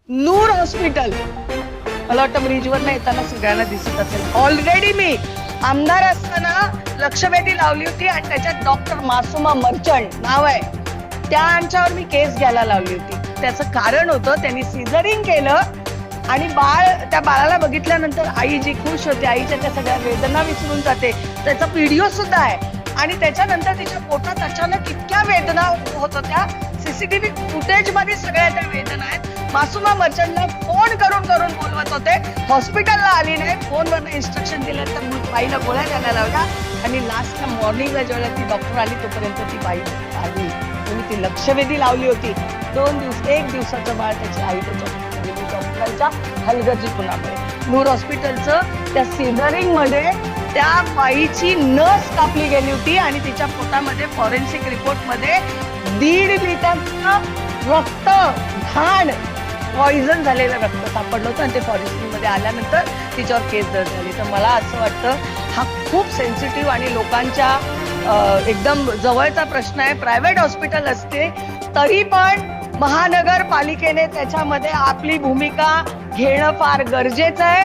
Noor hospital, मला वाटतं ब्रिजवर येताना सगळ्यांना दिसत असेल. ऑलरेडी मी आमदार असताना लक्षवेधी लावली होती आणि त्याच्यात डॉक्टर मासुमा मर्चंट नाव आहे, त्यांच्यावर मी केस घ्यायला लावली होती. त्याचं कारण होतं, त्यांनी सिझरिंग केलं आणि त्या बाळाला बघितल्यानंतर आई जी खुश होते, आईच्या त्या सगळ्या वेदना विसरून जाते, त्याचा व्हिडिओ सुद्धा आहे. आणि त्याच्यानंतर तिच्या पोटात अचानक इतक्या वेदना होत होत्या, सीसीटीव्ही फुटेज मध्ये सगळ्या त्या वेदना आहेत. मासुमा मर्चंटला फोन करून बोलवत होते, हॉस्पिटलला आली नाही, फोनवर इन्स्ट्रक्शन दिलं तर मग बाईला गोळ्या द्यायला लावल्या आणि लास्टला मॉर्निंगला जेव्हा ती डॉक्टर आली तोपर्यंत ती बाई आली. तुम्ही ती लक्षवेधी लावली होती. 1 दिवसाचं बाळ, त्याची आई त्याच्या डॉक्टरांच्या हलगर्जीपणामुळे. नूर हॉस्पिटलचं त्या सिझरिंग मध्ये त्या बाईची नस कापली गेली होती आणि तिच्या पोटामध्ये फॉरेन्सिक रिपोर्ट मध्ये 1.5 लिटरचं रक्त, घाण, पॉइझन झालेलं रक्त सापडलं होतं आणि ते फॉरेन्सिक मध्ये आल्यानंतर तिच्यावर केस दर्ज झाली. तर मला असं वाटतं हा खूप सेन्सिटिव्ह आणि लोकांच्या एकदम जवळचा प्रश्न आहे. प्रायव्हेट हॉस्पिटल असते तरी पण महानगरपालिकेने त्याच्यामध्ये आपली भूमिका घेणं फार गरजेचं आहे.